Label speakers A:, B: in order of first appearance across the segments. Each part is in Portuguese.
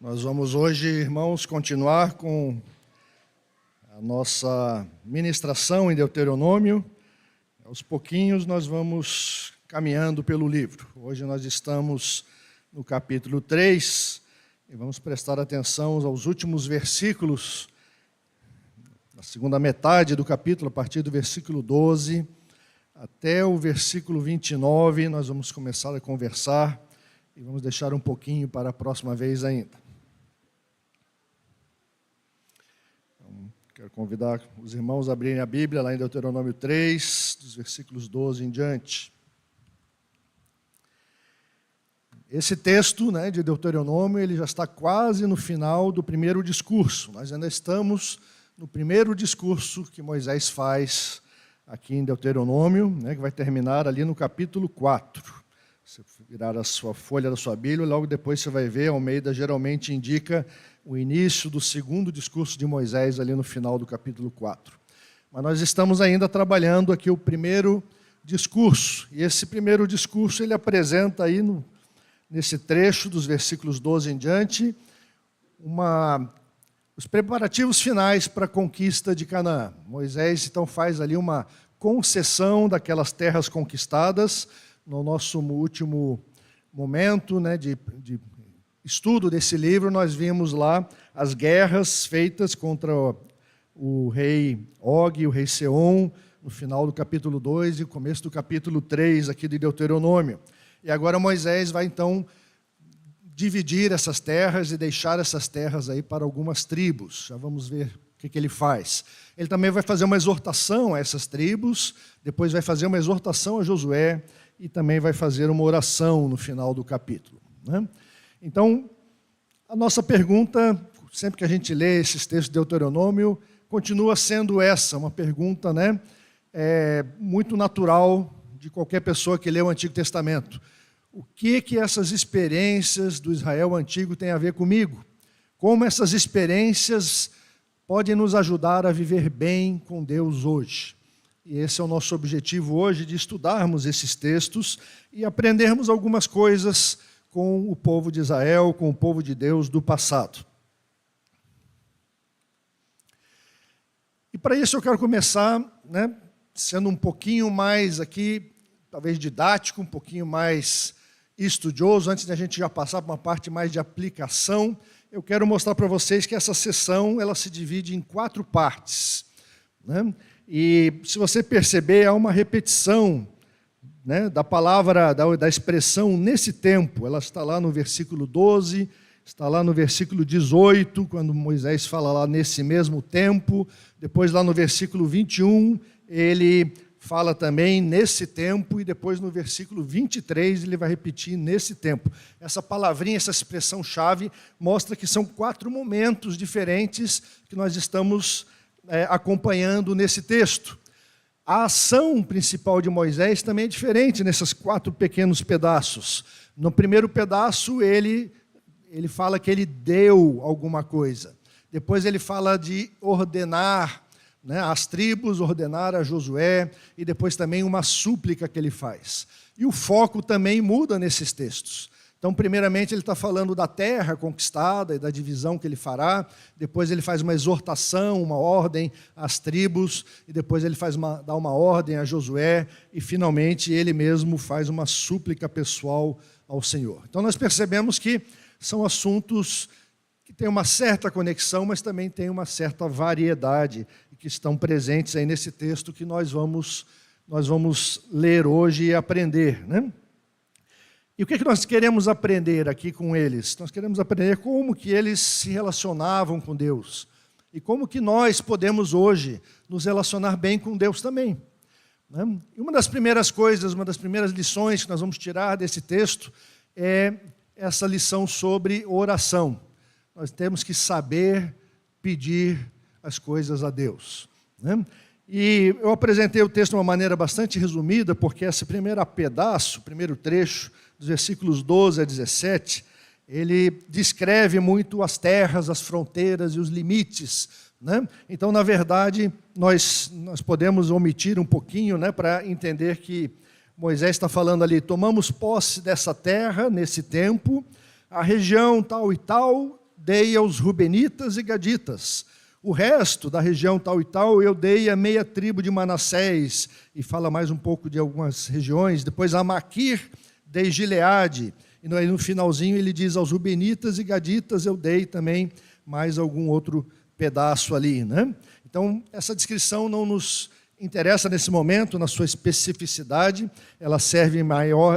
A: Nós vamos hoje, irmãos, continuar com a nossa ministração em Deuteronômio. Aos pouquinhos nós vamos caminhando pelo livro. Hoje nós estamos no capítulo 3 e vamos prestar atenção aos últimos versículos, na segunda metade do capítulo, a partir do versículo 12 até o versículo 29. Nós vamos começar a conversar e vamos deixar um pouquinho para a próxima vez ainda. Quero convidar os irmãos a abrirem a Bíblia lá em Deuteronômio 3, dos versículos 12 em diante. Esse texto, de Deuteronômio, ele já está quase no final do primeiro discurso. Nós ainda estamos no primeiro discurso que Moisés faz aqui em Deuteronômio, que vai terminar ali no capítulo 4. Se você virar a sua folha da sua Bíblia, logo depois você vai ver, Almeida geralmente indica o início do segundo discurso de Moisés ali no final do capítulo 4. Mas nós estamos ainda trabalhando aqui o primeiro discurso. E esse primeiro discurso ele apresenta aí nesse trecho dos versículos 12 em diante os preparativos finais para a conquista de Canaã. Moisés então faz ali uma concessão daquelas terras conquistadas. No nosso último momento de estudo desse livro, nós vimos lá as guerras feitas contra o rei Og e o rei Seom, no final do capítulo 2 e o começo do capítulo 3 aqui de Deuteronômio. E agora Moisés vai então dividir essas terras e deixar essas terras aí para algumas tribos. Já vamos ver o que ele faz. Ele também vai fazer uma exortação a essas tribos, depois vai fazer uma exortação a Josué e também vai fazer uma oração no final do capítulo. Então, a nossa pergunta, sempre que a gente lê esses textos de Deuteronômio, continua sendo essa, uma pergunta muito natural de qualquer pessoa que lê o Antigo Testamento. O que essas experiências do Israel antigo têm a ver comigo? Como essas experiências podem nos ajudar a viver bem com Deus hoje? E esse é o nosso objetivo hoje, de estudarmos esses textos e aprendermos algumas coisas com o povo de Israel, com o povo de Deus do passado. E para isso eu quero começar, sendo um pouquinho mais aqui, talvez didático, um pouquinho mais estudioso, antes da gente já passar para uma parte mais de aplicação. Eu quero mostrar para vocês que essa sessão ela se divide em 4 partes. E se você perceber, há uma repetição da palavra, da expressão nesse tempo. Ela está lá no versículo 12, está lá no versículo 18, quando Moisés fala lá nesse mesmo tempo. Depois lá no versículo 21, ele fala também nesse tempo, e depois no versículo 23 ele vai repetir nesse tempo. Essa palavrinha, essa expressão-chave, mostra que são 4 momentos diferentes que nós estamos acompanhando nesse texto. A ação principal de Moisés também é diferente nesses 4 pequenos pedaços. No primeiro pedaço, ele fala que ele deu alguma coisa. Depois ele fala de ordenar as tribos, ordenar a Josué, e depois também uma súplica que ele faz. E o foco também muda nesses textos. Então, primeiramente, ele está falando da terra conquistada e da divisão que ele fará. Depois ele faz uma exortação, uma ordem às tribos. E depois ele dá uma ordem a Josué. E, finalmente, ele mesmo faz uma súplica pessoal ao Senhor. Então, nós percebemos que são assuntos que têm uma certa conexão, mas também têm uma certa variedade, e que estão presentes aí nesse texto que nós vamos ler hoje e aprender, E o que nós queremos aprender aqui com eles? Nós queremos aprender como que eles se relacionavam com Deus. E como que nós podemos hoje nos relacionar bem com Deus também. E uma das primeiras coisas, uma das primeiras lições que nós vamos tirar desse texto é essa lição sobre oração. Nós temos que saber pedir as coisas a Deus. E eu apresentei o texto de uma maneira bastante resumida, porque esse primeiro pedaço, primeiro trecho, dos versículos 12 a 17, ele descreve muito as terras, as fronteiras e os limites. Então, na verdade, nós podemos omitir um pouquinho para entender que Moisés está falando ali, tomamos posse dessa terra nesse tempo, a região tal e tal dei aos rubenitas e gaditas. O resto da região tal e tal eu dei a meia tribo de Manassés, e fala mais um pouco de algumas regiões. Depois a Maquir dei Gileade, e no finalzinho ele diz aos rubenitas e gaditas eu dei também mais algum outro pedaço ali, né? Então, essa descrição não nos interessa nesse momento, na sua especificidade, ela serve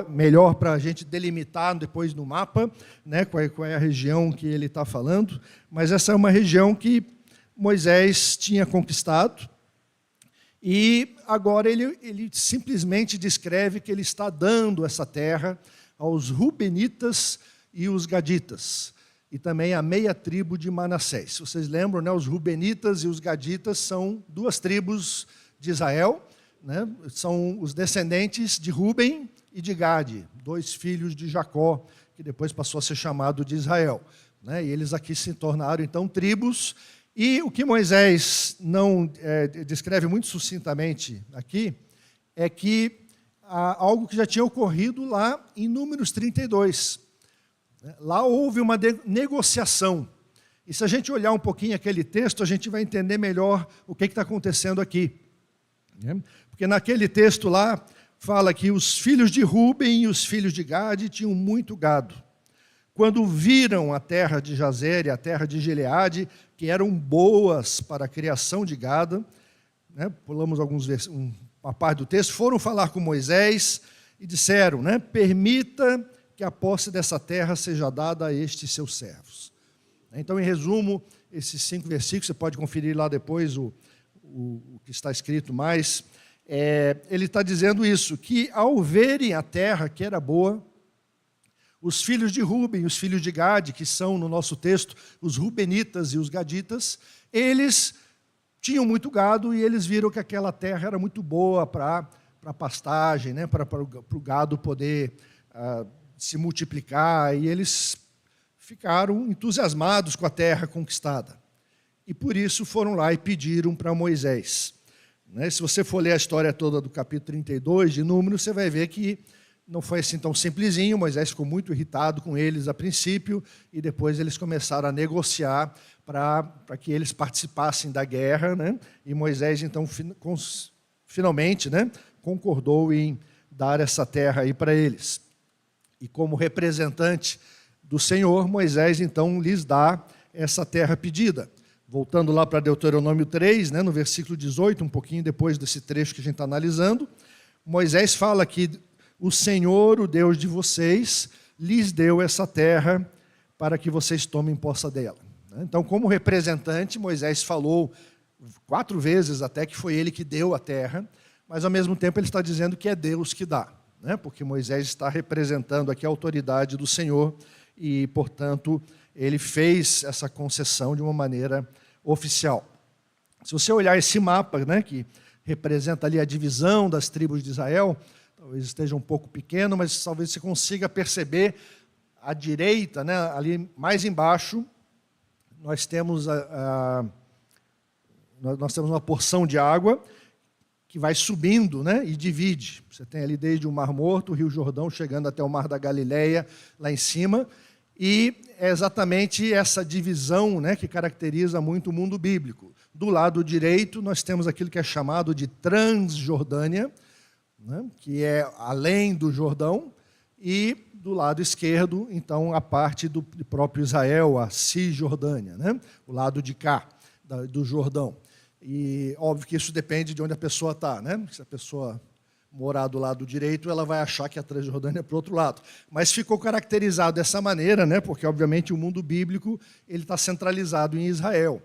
A: melhor para a gente delimitar depois no mapa, né, qual é a região que ele está falando, mas essa é uma região que Moisés tinha conquistado, e agora ele simplesmente descreve que ele está dando essa terra aos rubenitas e os gaditas, e também a meia tribo de Manassés. Se vocês lembram, né, os rubenitas e os gaditas são duas tribos de Israel, né, são os descendentes de Ruben e de Gade, dois filhos de Jacó, que depois passou a ser chamado de Israel, né, e eles aqui se tornaram, então, tribos. E o que Moisés não descreve muito sucintamente aqui é que algo que já tinha ocorrido lá em Números 32. Lá houve uma negociação. E se a gente olhar um pouquinho aquele texto, a gente vai entender melhor o que está acontecendo aqui. Porque naquele texto lá, fala que os filhos de Ruben e os filhos de Gade tinham muito gado. Quando viram a terra de Jazer e a terra de Gileade, que eram boas para a criação de gado, né, pulamos uma parte do texto, foram falar com Moisés e disseram, né, permita que a posse dessa terra seja dada a estes seus servos. Então, em resumo, esses 5 versículos, você pode conferir lá depois o que está escrito mais, ele está dizendo isso, que ao verem a terra que era boa, os filhos de Ruben e os filhos de Gade, que são, no nosso texto, os rubenitas e os gaditas, eles tinham muito gado e eles viram que aquela terra era muito boa para pastagem, né, para o gado poder se multiplicar, e eles ficaram entusiasmados com a terra conquistada. E por isso foram lá e pediram para Moisés. Né, se você for ler a história toda do capítulo 32 de Números, você vai ver que não foi assim tão simplesinho. Moisés ficou muito irritado com eles a princípio, e depois eles começaram a negociar para que eles participassem da guerra, né? E Moisés, então, finalmente, né, concordou em dar essa terra aí para eles. E como representante do Senhor, Moisés, então, lhes dá essa terra pedida. Voltando lá para Deuteronômio 3, né, no versículo 18, um pouquinho depois desse trecho que a gente está analisando, Moisés fala que o Senhor, o Deus de vocês, lhes deu essa terra para que vocês tomem posse dela. Então, como representante, Moisés falou 4 vezes até que foi ele que deu a terra, mas ao mesmo tempo ele está dizendo que é Deus que dá, né? Porque Moisés está representando aqui a autoridade do Senhor e, portanto, ele fez essa concessão de uma maneira oficial. Se você olhar esse mapa, né, que representa ali a divisão das tribos de Israel, talvez esteja um pouco pequeno, mas talvez você consiga perceber à direita, né, ali mais embaixo, nós temos uma porção de água que vai subindo, né, e divide. Você tem ali desde o Mar Morto, o Rio Jordão, chegando até o Mar da Galileia, lá em cima, e é exatamente essa divisão, né, que caracteriza muito o mundo bíblico. Do lado direito, nós temos aquilo que é chamado de Transjordânia, né, que é além do Jordão, e do lado esquerdo, então, a parte do próprio Israel, a Cisjordânia, né, o lado de cá, do Jordão. E óbvio que isso depende de onde a pessoa está, né? Se a pessoa morar do lado direito, ela vai achar que a Transjordânia é para o outro lado. Mas ficou caracterizado dessa maneira, né? Porque, obviamente, o mundo bíblico ele está centralizado em Israel,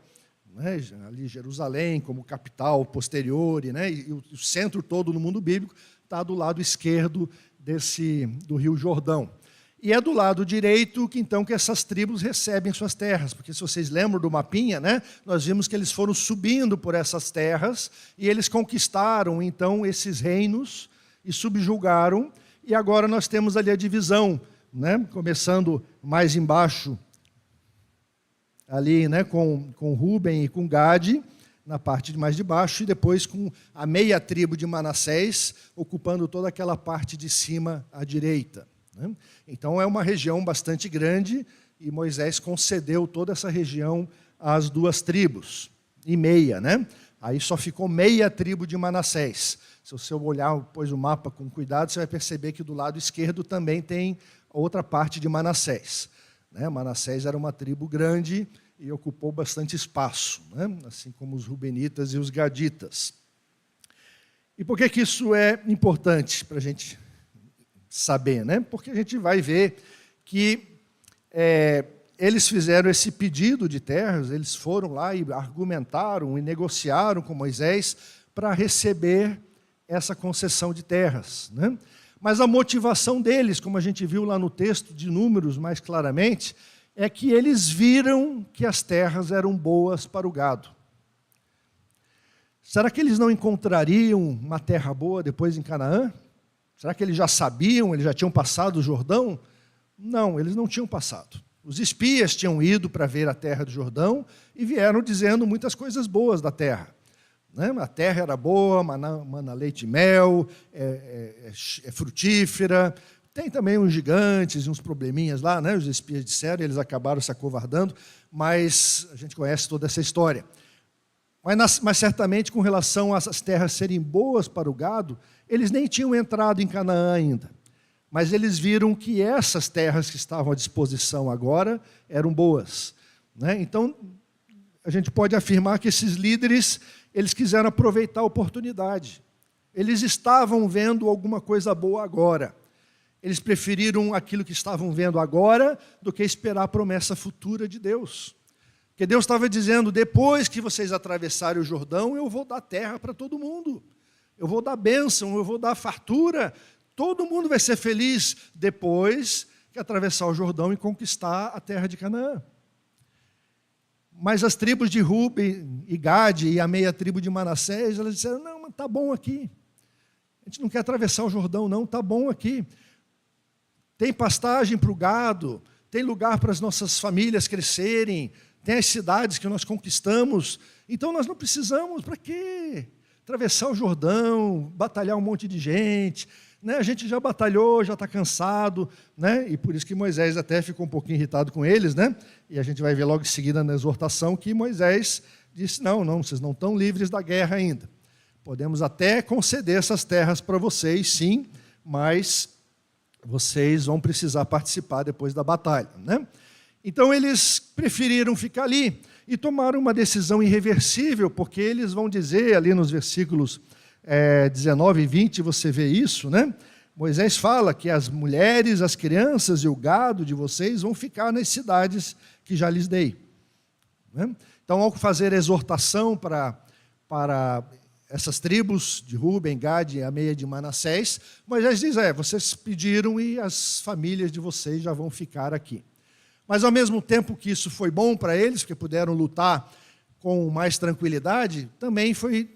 A: né? Ali Jerusalém como capital posterior, né? E o centro todo no mundo bíblico está do lado esquerdo do Rio Jordão. E é do lado direito que essas tribos recebem suas terras, porque se vocês lembram do mapinha, né, nós vimos que eles foram subindo por essas terras e eles conquistaram então esses reinos e subjugaram, e agora nós temos ali a divisão, né, começando mais embaixo, ali, né, com Ruben e com Gade, na parte mais de baixo, e depois com a meia tribo de Manassés, ocupando toda aquela parte de cima à direita. Então, é uma região bastante grande, e Moisés concedeu toda essa região às 2 tribos, e meia, né? Aí só ficou meia tribo de Manassés. Se você olhar depois o mapa com cuidado, você vai perceber que do lado esquerdo também tem outra parte de Manassés. Né? Manassés era uma tribo grande e ocupou bastante espaço, né? Assim como os rubenitas e os gaditas. E por que isso é importante para a gente saber? Né? Porque a gente vai ver que eles fizeram esse pedido de terras, eles foram lá e argumentaram e negociaram com Moisés para receber essa concessão de terras. Né? Mas a motivação deles, como a gente viu lá no texto de Números mais claramente, é que eles viram que as terras eram boas para o gado. Será que eles não encontrariam uma terra boa depois em Canaã? Será que eles já sabiam, eles já tinham passado o Jordão? Não, eles não tinham passado. Os espias tinham ido para ver a terra do Jordão e vieram dizendo muitas coisas boas da terra. Né? A terra era boa, mana leite e mel, é frutífera. Tem também uns gigantes e uns probleminhas lá, né? Os espias disseram, eles acabaram se acovardando, mas a gente conhece toda essa história. Mas certamente, com relação às terras serem boas para o gado, eles nem tinham entrado em Canaã ainda. Mas eles viram que essas terras que estavam à disposição agora eram boas. Né? Então, a gente pode afirmar que esses líderes, eles quiseram aproveitar a oportunidade. Eles estavam vendo alguma coisa boa agora. Eles preferiram aquilo que estavam vendo agora do que esperar a promessa futura de Deus. Porque Deus estava dizendo, depois que vocês atravessarem o Jordão, eu vou dar terra para todo mundo. Eu vou dar bênção, eu vou dar fartura. Todo mundo vai ser feliz depois que atravessar o Jordão e conquistar a terra de Canaã. Mas as tribos de Ruben e Gade e a meia tribo de Manassés, elas disseram, não, mas está bom aqui. A gente não quer atravessar o Jordão, não, está bom aqui. Tem pastagem para o gado, tem lugar para as nossas famílias crescerem, tem as cidades que nós conquistamos, então nós não precisamos, para quê? Atravessar o Jordão, batalhar um monte de gente, né? A gente já batalhou, já está cansado, né? E por isso que Moisés até ficou um pouquinho irritado com eles, né? E a gente vai ver logo em seguida na exortação que Moisés disse, não, vocês não estão livres da guerra ainda. Podemos até conceder essas terras para vocês, sim, mas vocês vão precisar participar depois da batalha, né? Então, eles preferiram ficar ali e tomaram uma decisão irreversível, porque eles vão dizer ali nos versículos 19 e 20, você vê isso, né? Moisés fala que as mulheres, as crianças e o gado de vocês vão ficar nas cidades que já lhes dei. Né? Então, ao fazer a exortação para essas tribos de Ruben, Gade e a meia de Manassés, Moisés diz, vocês pediram e as famílias de vocês já vão ficar aqui. Mas, ao mesmo tempo que isso foi bom para eles, porque puderam lutar com mais tranquilidade, também foi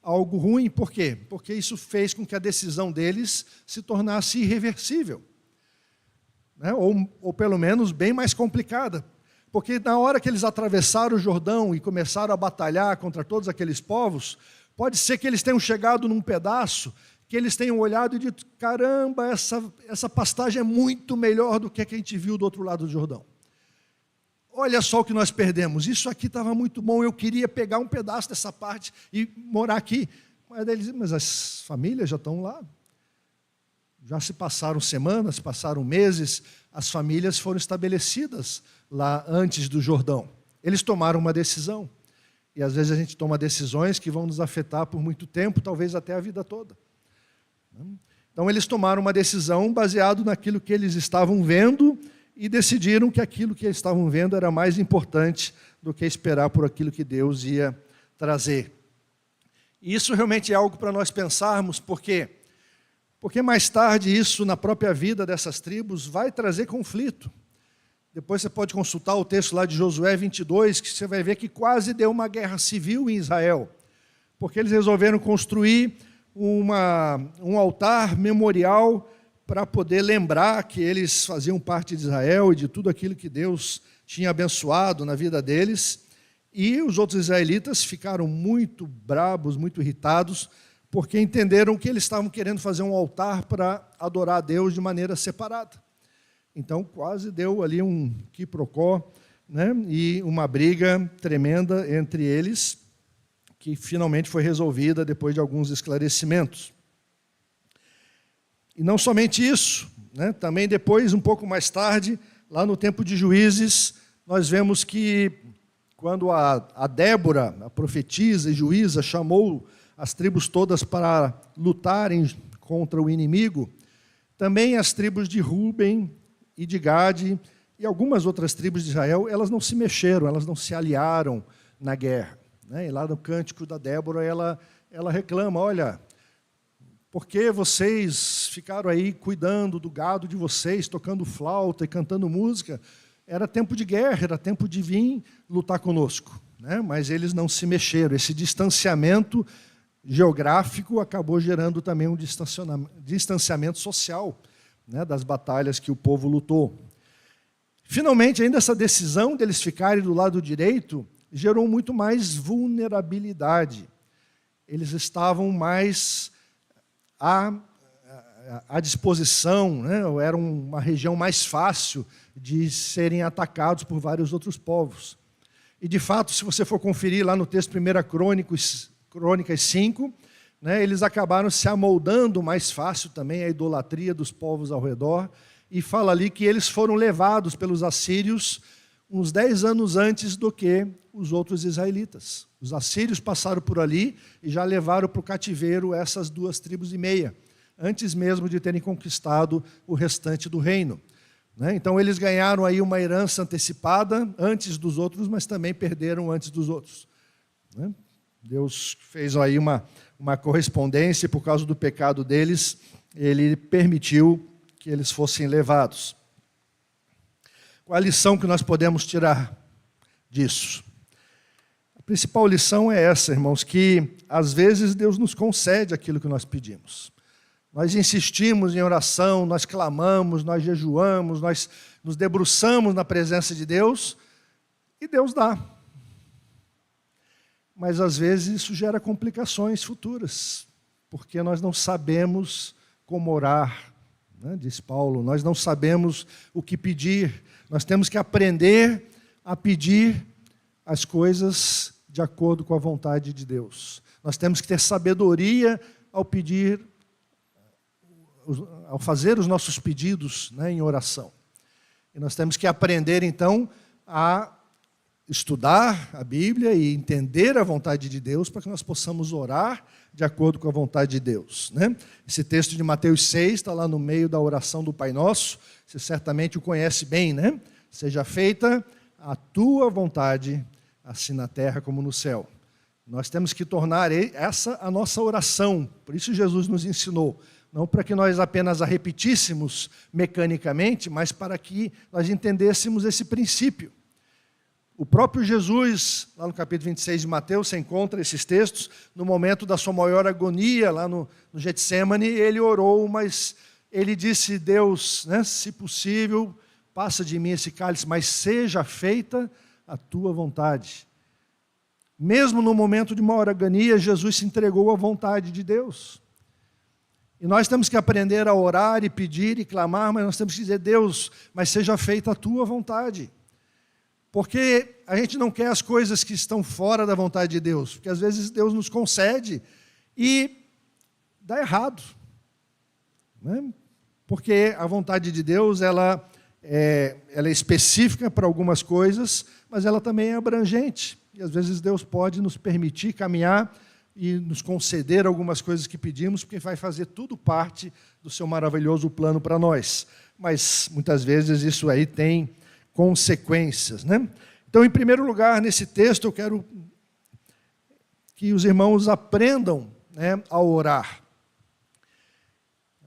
A: algo ruim. Por quê? Porque isso fez com que a decisão deles se tornasse irreversível. Né? Ou pelo menos, bem mais complicada. Porque na hora que eles atravessaram o Jordão e começaram a batalhar contra todos aqueles povos, pode ser que eles tenham chegado num pedaço que eles tenham olhado e dito, caramba, essa pastagem é muito melhor do que a que a gente viu do outro lado do Jordão. Olha só o que nós perdemos, isso aqui estava muito bom, eu queria pegar um pedaço dessa parte e morar aqui. Mas as famílias já estão lá. Já se passaram semanas, passaram meses, as famílias foram estabelecidas lá antes do Jordão. Eles tomaram uma decisão. E às vezes a gente toma decisões que vão nos afetar por muito tempo, talvez até a vida toda. Então eles tomaram uma decisão baseado naquilo que eles estavam vendo e decidiram que aquilo que eles estavam vendo era mais importante do que esperar por aquilo que Deus ia trazer. E isso realmente é algo para nós pensarmos, por quê? Porque mais tarde isso na própria vida dessas tribos vai trazer conflito. Depois você pode consultar o texto lá de Josué 22, que você vai ver que quase deu uma guerra civil em Israel, porque eles resolveram construir um altar memorial para poder lembrar que eles faziam parte de Israel e de tudo aquilo que Deus tinha abençoado na vida deles. E os outros israelitas ficaram muito bravos, muito irritados, porque entenderam que eles estavam querendo fazer um altar para adorar a Deus de maneira separada. Então, quase deu ali um quiprocó, né? E uma briga tremenda entre eles, que finalmente foi resolvida depois de alguns esclarecimentos. E não somente isso, né? Também depois, um pouco mais tarde, lá no tempo de Juízes, nós vemos que quando a Débora, a profetisa e juíza, chamou as tribos todas para lutarem contra o inimigo, também as tribos de Ruben e de Gade e algumas outras tribos de Israel, elas não se mexeram, elas não se aliaram na guerra, né? E lá no cântico da Débora, ela reclama, olha, por que vocês ficaram aí cuidando do gado de vocês, tocando flauta e cantando música? Era tempo de guerra, era tempo de vir lutar conosco, né? Mas eles não se mexeram. Esse distanciamento geográfico acabou gerando também um distanciamento social, né, das batalhas que o povo lutou. Finalmente, ainda essa decisão deles ficarem do lado direito gerou muito mais vulnerabilidade. Eles estavam mais à disposição, né? Era uma região mais fácil de serem atacados por vários outros povos. E, de fato, se você for conferir lá no texto 1 Crônicas 5, né, eles acabaram se amoldando mais fácil também à idolatria dos povos ao redor, e fala ali que eles foram levados pelos assírios uns 10 anos antes do que os outros israelitas. Os assírios passaram por ali e já levaram para o cativeiro essas 2,5 tribos, antes mesmo de terem conquistado o restante do reino. Então, eles ganharam aí uma herança antecipada antes dos outros, mas também perderam antes dos outros. Deus fez aí uma correspondência, e por causa do pecado deles, Ele permitiu que eles fossem levados. Qual a lição que nós podemos tirar disso? A principal lição é essa, irmãos, que às vezes Deus nos concede aquilo que nós pedimos. Nós insistimos em oração, nós clamamos, nós jejuamos, nós nos debruçamos na presença de Deus, e Deus dá. Mas às vezes isso gera complicações futuras, porque nós não sabemos como orar, né? Diz Paulo, nós não sabemos o que pedir. Nós temos que aprender a pedir as coisas de acordo com a vontade de Deus. Nós temos que ter sabedoria ao pedir, ao fazer os nossos pedidos, né, em oração. E nós temos que aprender, então, a estudar a Bíblia e entender a vontade de Deus para que nós possamos orar de acordo com a vontade de Deus, né? Esse texto de Mateus 6 está lá no meio da oração do Pai Nosso, você certamente o conhece bem, né? Seja feita a tua vontade, assim na terra como no céu. Nós temos que tornar essa a nossa oração, por isso Jesus nos ensinou, não para que nós apenas a repetíssemos mecanicamente, mas para que nós entendêssemos esse princípio. O próprio Jesus, lá no capítulo 26 de Mateus, você encontra esses textos, no momento da sua maior agonia, lá no Getsemane, ele orou, mas ele disse, Deus, né, se possível, passa de mim esse cálice, mas seja feita a tua vontade. Mesmo no momento de maior agonia, Jesus se entregou à vontade de Deus. E nós temos que aprender a orar e pedir e clamar, mas nós temos que dizer, Deus, mas seja feita a tua vontade. Porque a gente não quer as coisas que estão fora da vontade de Deus, porque às vezes Deus nos concede e dá errado, né? Porque a vontade de Deus ela é específica para algumas coisas, mas ela também é abrangente. E às vezes Deus pode nos permitir caminhar e nos conceder algumas coisas que pedimos, porque vai fazer tudo parte do seu maravilhoso plano para nós. Mas muitas vezes isso aí tem consequências, né? Então, em primeiro lugar, nesse texto, eu quero que os irmãos aprendam, né, a orar.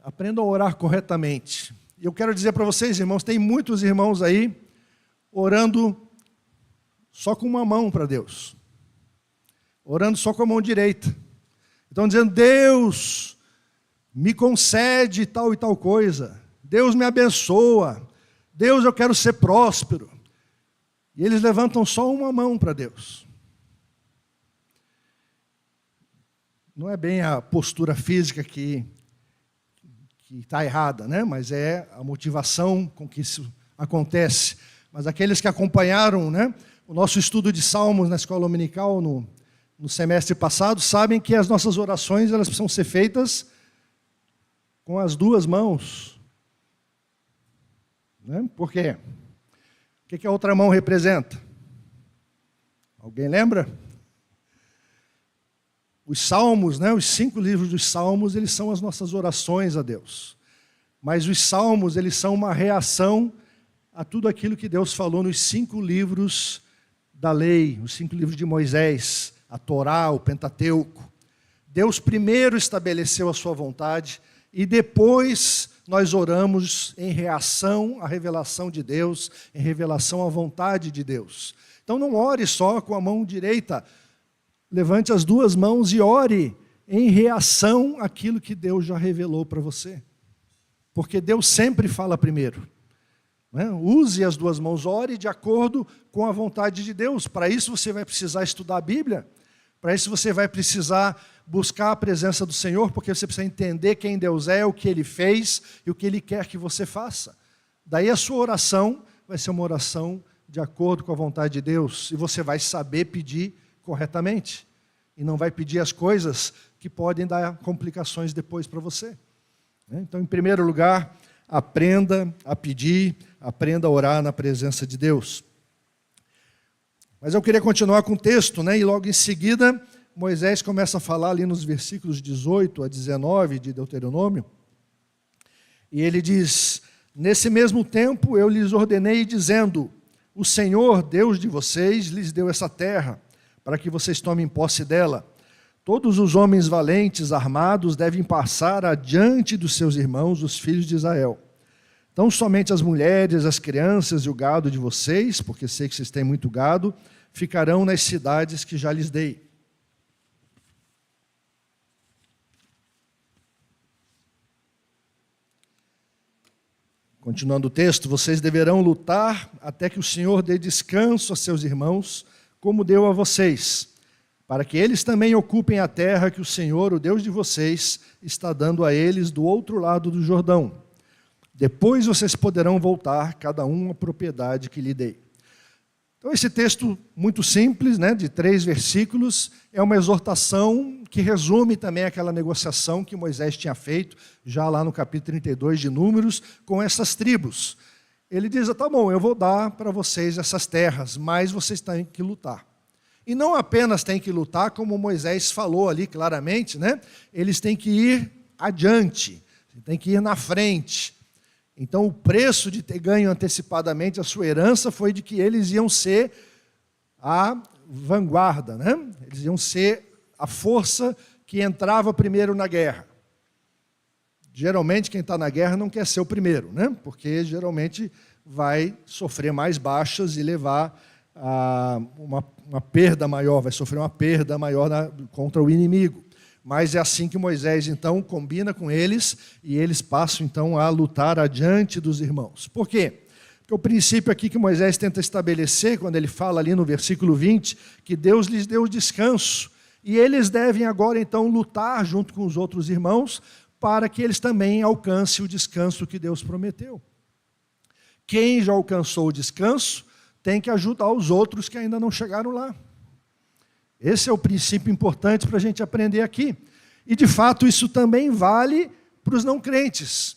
A: Aprendam a orar corretamente. E eu quero dizer para vocês, irmãos, tem muitos irmãos aí orando só com uma mão para Deus. Orando só com a mão direita. Estão dizendo, Deus, me concede tal e tal coisa. Deus me abençoa. Deus, eu quero ser próspero. E eles levantam só uma mão para Deus. Não é bem a postura física que está errada, né? Mas é a motivação com que isso acontece. Mas aqueles que acompanharam, né, o nosso estudo de Salmos na escola dominical no semestre passado, sabem que as nossas orações elas precisam ser feitas com as duas mãos. Né? Por quê? O que a outra mão representa? Alguém lembra? Os Salmos, né, os 5 livros dos Salmos, eles são as nossas orações a Deus. Mas os Salmos, eles são uma reação a tudo aquilo que Deus falou nos 5 livros da lei, os 5 livros de Moisés, a Torá, o Pentateuco. Deus primeiro estabeleceu a sua vontade e depois nós oramos em reação à revelação de Deus, em revelação à vontade de Deus. Então não ore só com a mão direita, levante as duas mãos e ore em reação àquilo que Deus já revelou para você. Porque Deus sempre fala primeiro. Né? Use as duas mãos, ore de acordo com a vontade de Deus. Para isso você vai precisar estudar a Bíblia. Para isso você vai precisar buscar a presença do Senhor, porque você precisa entender quem Deus é, o que Ele fez e o que Ele quer que você faça. Daí a sua oração vai ser uma oração de acordo com a vontade de Deus. E você vai saber pedir corretamente. E não vai pedir as coisas que podem dar complicações depois para você. Então, em primeiro lugar, aprenda a pedir, aprenda a orar na presença de Deus. Mas eu queria continuar com o texto, né? E logo em seguida, Moisés começa a falar ali nos versículos 18 a 19 de Deuteronômio. E ele diz: nesse mesmo tempo eu lhes ordenei dizendo, o Senhor, Deus de vocês, lhes deu essa terra, para que vocês tomem posse dela. Todos os homens valentes, armados, devem passar adiante dos seus irmãos, os filhos de Israel. Então, somente as mulheres, as crianças e o gado de vocês, porque sei que vocês têm muito gado, ficarão nas cidades que já lhes dei. Continuando o texto, vocês deverão lutar até que o Senhor dê descanso a seus irmãos, como deu a vocês, para que eles também ocupem a terra que o Senhor, o Deus de vocês, está dando a eles do outro lado do Jordão. Depois vocês poderão voltar, cada um à propriedade que lhe dei. Então esse texto muito simples, né, de 3 versículos, é uma exortação que resume também aquela negociação que Moisés tinha feito, já lá no capítulo 32 de Números, com essas tribos. Ele diz, tá bom, eu vou dar para vocês essas terras, mas vocês têm que lutar. E não apenas têm que lutar, como Moisés falou ali claramente, né? Eles têm que ir adiante, têm que ir na frente. Então o preço de ter ganho antecipadamente a sua herança foi de que eles iam ser a vanguarda, né? Eles iam ser a força que entrava primeiro na guerra. Geralmente quem está na guerra não quer ser o primeiro, né? Porque geralmente vai sofrer mais baixas e levar a uma perda maior, vai sofrer uma perda maior contra o inimigo. Mas é assim que Moisés, então, combina com eles e eles passam, então, a lutar adiante dos irmãos. Por quê? Porque o princípio aqui que Moisés tenta estabelecer, quando ele fala ali no versículo 20, que Deus lhes deu descanso, e eles devem agora, então, lutar junto com os outros irmãos para que eles também alcancem o descanso que Deus prometeu. Quem já alcançou o descanso tem que ajudar os outros que ainda não chegaram lá. Esse é o princípio importante para a gente aprender aqui. E, de fato, isso também vale para os não crentes.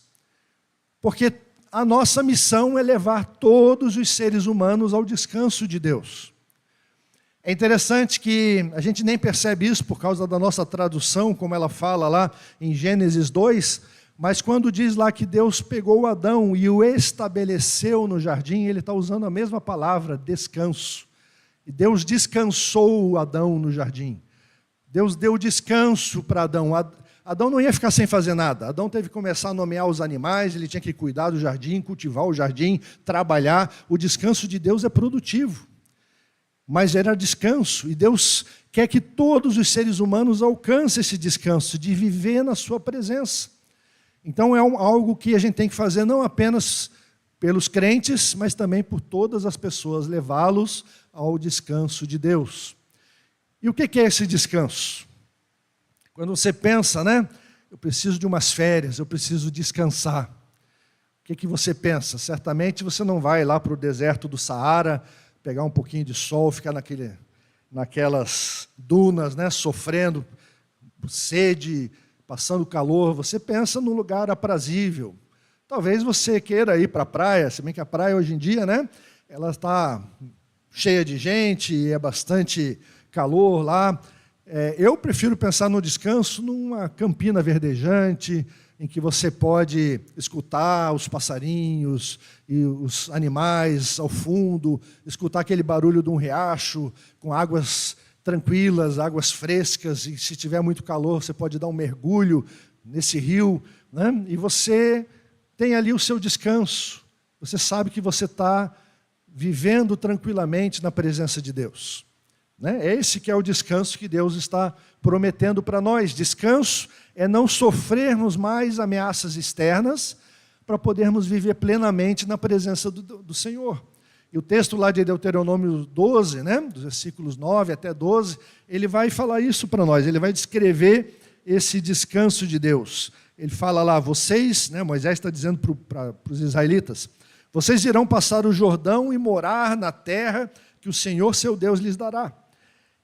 A: Porque a nossa missão é levar todos os seres humanos ao descanso de Deus. É interessante que a gente nem percebe isso por causa da nossa tradução, como ela fala lá em Gênesis 2, mas quando diz lá que Deus pegou Adão e o estabeleceu no jardim, ele está usando a mesma palavra, descanso. E Deus descansou Adão no jardim. Deus deu descanso para Adão. Adão não ia ficar sem fazer nada. Adão teve que começar a nomear os animais, ele tinha que cuidar do jardim, cultivar o jardim, trabalhar. O descanso de Deus é produtivo. Mas era descanso. E Deus quer que todos os seres humanos alcancem esse descanso, de viver na sua presença. Então é algo que a gente tem que fazer não apenas pelos crentes, mas também por todas as pessoas, levá-los ao descanso de Deus. E o que é esse descanso? Quando você pensa, né? eu preciso de umas férias, eu preciso descansar. O que você pensa? Certamente você não vai lá para o deserto do Saara, pegar um pouquinho de sol, ficar naquelas dunas, né, sofrendo sede, passando calor. Você pensa num lugar aprazível. Talvez você queira ir para a praia, se bem que a praia hoje em dia, né, ela está cheia de gente, é bastante calor lá. Eu prefiro pensar no descanso numa campina verdejante, em que você pode escutar os passarinhos e os animais ao fundo, escutar aquele barulho de um riacho com águas tranquilas, águas frescas, e se tiver muito calor, você pode dar um mergulho nesse rio, né? E você tem ali o seu descanso. Você sabe que você está vivendo tranquilamente na presença de Deus. É esse que é o descanso que Deus está prometendo para nós. Descanso é não sofrermos mais ameaças externas para podermos viver plenamente na presença do Senhor. E o texto lá de Deuteronômio 12, né, dos versículos 9 até 12, ele vai falar isso para nós, ele vai descrever esse descanso de Deus. Ele fala lá, vocês, né, Moisés está dizendo para os israelitas, vocês irão passar o Jordão e morar na terra que o Senhor seu Deus lhes dará.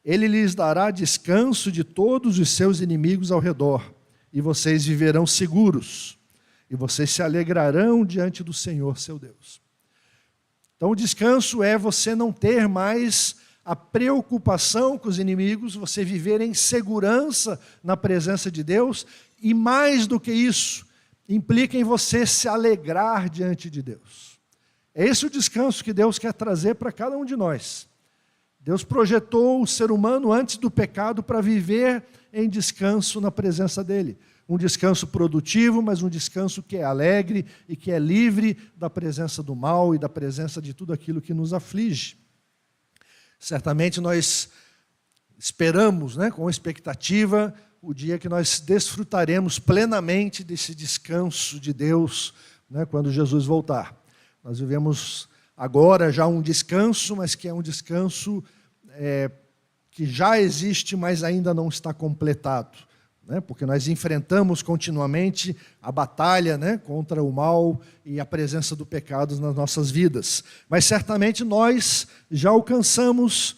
A: Ele lhes dará descanso de todos os seus inimigos ao redor, e vocês viverão seguros, e vocês se alegrarão diante do Senhor seu Deus. Então o descanso é você não ter mais a preocupação com os inimigos, você viver em segurança na presença de Deus, e mais do que isso, implica em você se alegrar diante de Deus. É esse o descanso que Deus quer trazer para cada um de nós. Deus projetou o ser humano antes do pecado para viver em descanso na presença dEle. Um descanso produtivo, mas um descanso que é alegre e que é livre da presença do mal e da presença de tudo aquilo que nos aflige. Certamente nós esperamos, né, com expectativa, o dia que nós desfrutaremos plenamente desse descanso de Deus, né, quando Jesus voltar. Nós vivemos agora já um descanso, mas que é um descanso que já existe, mas ainda não está completado, né? Porque nós enfrentamos continuamente a batalha, né, contra o mal e a presença do pecado nas nossas vidas. Mas certamente nós já alcançamos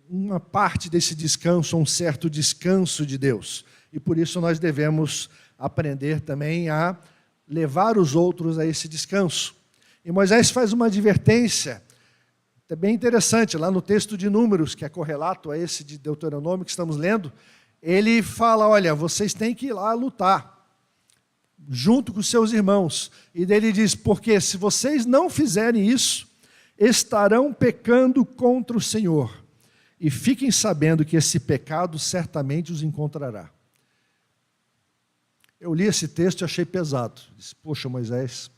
A: uma parte desse descanso, um certo descanso de Deus. E por isso nós devemos aprender também a levar os outros a esse descanso. E Moisés faz uma advertência, é bem interessante, lá no texto de Números, que é correlato a esse de Deuteronômio que estamos lendo, ele fala, olha, vocês têm que ir lá lutar, junto com seus irmãos. E daí ele diz, porque se vocês não fizerem isso, estarão pecando contra o Senhor. E fiquem sabendo que esse pecado certamente os encontrará. Eu li esse texto e achei pesado. Disse, poxa, Moisés,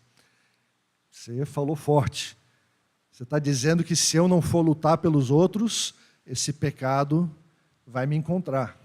A: você falou forte. Você está dizendo que se eu não for lutar pelos outros, esse pecado vai me encontrar.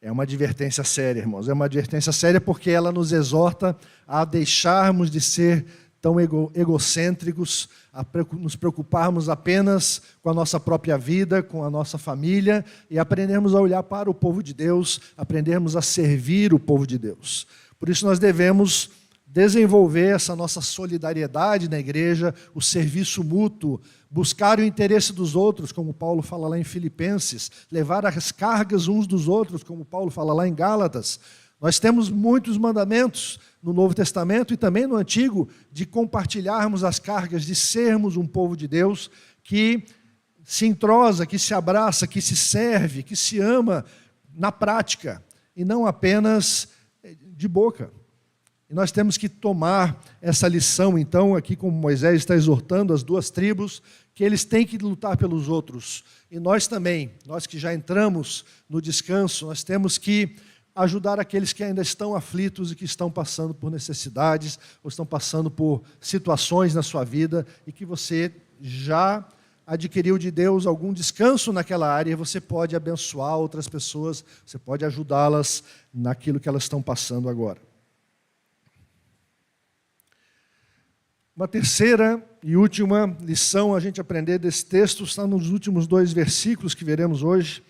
A: É uma advertência séria, irmãos. É uma advertência séria porque ela nos exorta a deixarmos de ser tão egocêntricos, a nos preocuparmos apenas com a nossa própria vida, com a nossa família, e aprendermos a olhar para o povo de Deus, aprendermos a servir o povo de Deus. Por isso nós devemos desenvolver essa nossa solidariedade na igreja, o serviço mútuo, buscar o interesse dos outros, como Paulo fala lá em Filipenses, levar as cargas uns dos outros, como Paulo fala lá em Gálatas. Nós temos muitos mandamentos no Novo Testamento e também no Antigo, de compartilharmos as cargas, de sermos um povo de Deus que se entrosa, que se abraça, que se serve, que se ama na prática, e não apenas de boca. E nós temos que tomar essa lição, então, aqui como Moisés está exortando as duas tribos, que eles têm que lutar pelos outros. E nós também, nós que já entramos no descanso, nós temos que ajudar aqueles que ainda estão aflitos e que estão passando por necessidades, ou estão passando por situações na sua vida, e que você já adquiriu de Deus algum descanso naquela área, e você pode abençoar outras pessoas, você pode ajudá-las naquilo que elas estão passando agora. Uma terceira e última lição a gente aprender desse texto está nos últimos 2 versículos que veremos hoje,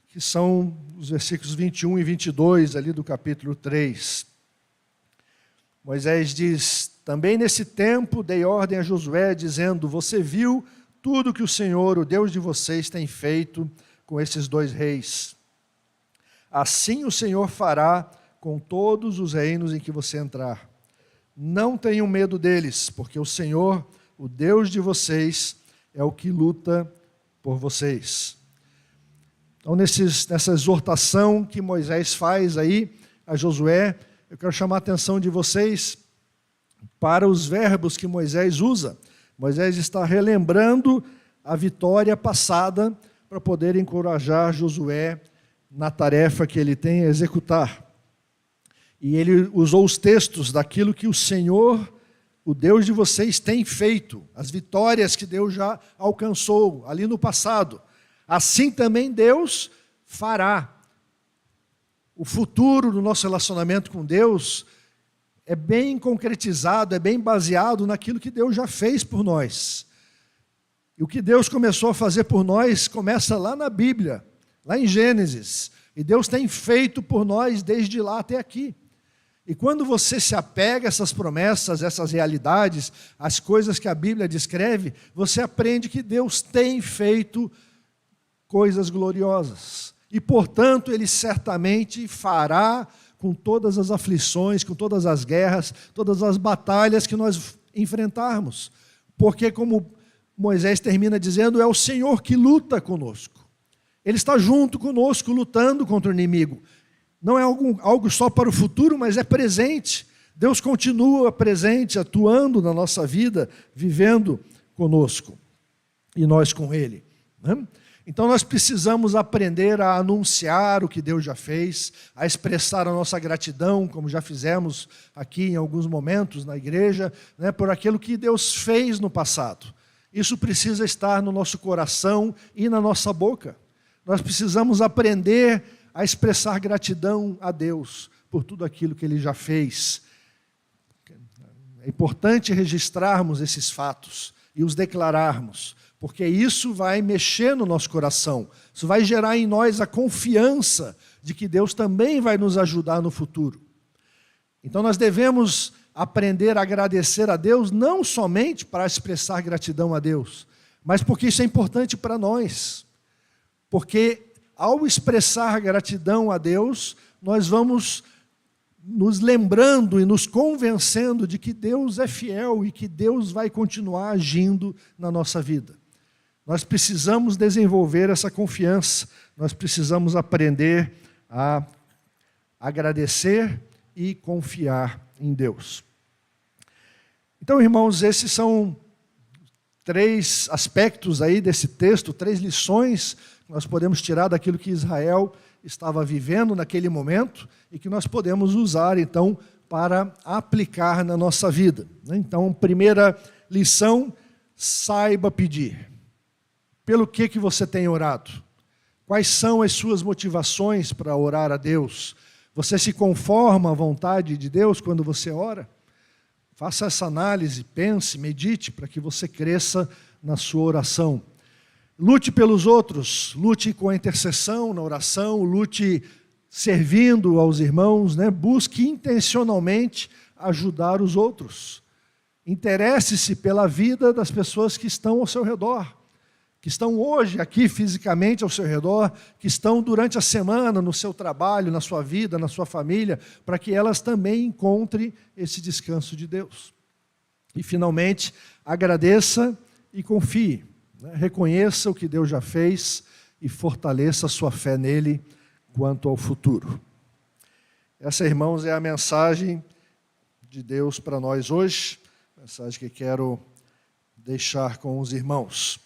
A: que são os versículos 21 e 22 ali do capítulo 3. Moisés diz: também nesse tempo dei ordem a Josué, dizendo: você viu tudo que o Senhor, o Deus de vocês, tem feito com esses 2 reis. Assim o Senhor fará com todos os reinos em que você entrar. Não tenham medo deles, porque o Senhor, o Deus de vocês, é o que luta por vocês. Então, nessa exortação que Moisés faz aí a Josué, eu quero chamar a atenção de vocês para os verbos que Moisés usa. Moisés está relembrando a vitória passada para poder encorajar Josué na tarefa que ele tem a executar. E ele usou os textos daquilo que o Senhor, o Deus de vocês, tem feito, as vitórias que Deus já alcançou ali no passado. Assim também Deus fará. O futuro do nosso relacionamento com Deus é bem concretizado, é bem baseado naquilo que Deus já fez por nós. E o que Deus começou a fazer por nós começa lá na Bíblia, lá em Gênesis. E Deus tem feito por nós desde lá até aqui. E quando você se apega a essas promessas, essas realidades, as coisas que a Bíblia descreve, você aprende que Deus tem feito coisas gloriosas. E, portanto, Ele certamente fará com todas as aflições, com todas as guerras, todas as batalhas que nós enfrentarmos. Porque, como Moisés termina dizendo, é o Senhor que luta conosco. Ele está junto conosco, lutando contra o inimigo. Não é algo só para o futuro, mas é presente. Deus continua presente, atuando na nossa vida, vivendo conosco. E nós com Ele. Então nós precisamos aprender a anunciar o que Deus já fez, a expressar a nossa gratidão, como já fizemos aqui em alguns momentos na igreja, por aquilo que Deus fez no passado. Isso precisa estar no nosso coração e na nossa boca. Nós precisamos aprender a expressar gratidão a Deus por tudo aquilo que Ele já fez. É importante registrarmos esses fatos e os declararmos, porque isso vai mexer no nosso coração. Isso vai gerar em nós a confiança de que Deus também vai nos ajudar no futuro. Então nós devemos aprender a agradecer a Deus, não somente para expressar gratidão a Deus, mas porque isso é importante para nós. Porque ao expressar gratidão a Deus, nós vamos nos lembrando e nos convencendo de que Deus é fiel e que Deus vai continuar agindo na nossa vida. Nós precisamos desenvolver essa confiança, nós precisamos aprender a agradecer e confiar em Deus. Então, irmãos, esses são 3 aspectos aí desse texto, 3 lições que nós podemos tirar daquilo que Israel estava vivendo naquele momento e que nós podemos usar, então, para aplicar na nossa vida. Então, primeira lição, saiba pedir. Pelo que você tem orado? Quais são as suas motivações para orar a Deus? Você se conforma à vontade de Deus quando você ora? Faça essa análise, pense, medite, para que você cresça na sua oração. Lute pelos outros, lute com a intercessão na oração, lute servindo aos irmãos, busque intencionalmente ajudar os outros. Interesse-se pela vida das pessoas que estão ao seu redor, que estão hoje aqui fisicamente ao seu redor, que estão durante a semana no seu trabalho, na sua vida, na sua família, para que elas também encontrem esse descanso de Deus. E, finalmente, agradeça e confie. Reconheça o que Deus já fez e fortaleça a sua fé nele quanto ao futuro. Essa, irmãos, é a mensagem de Deus para nós hoje, mensagem que quero deixar com os irmãos.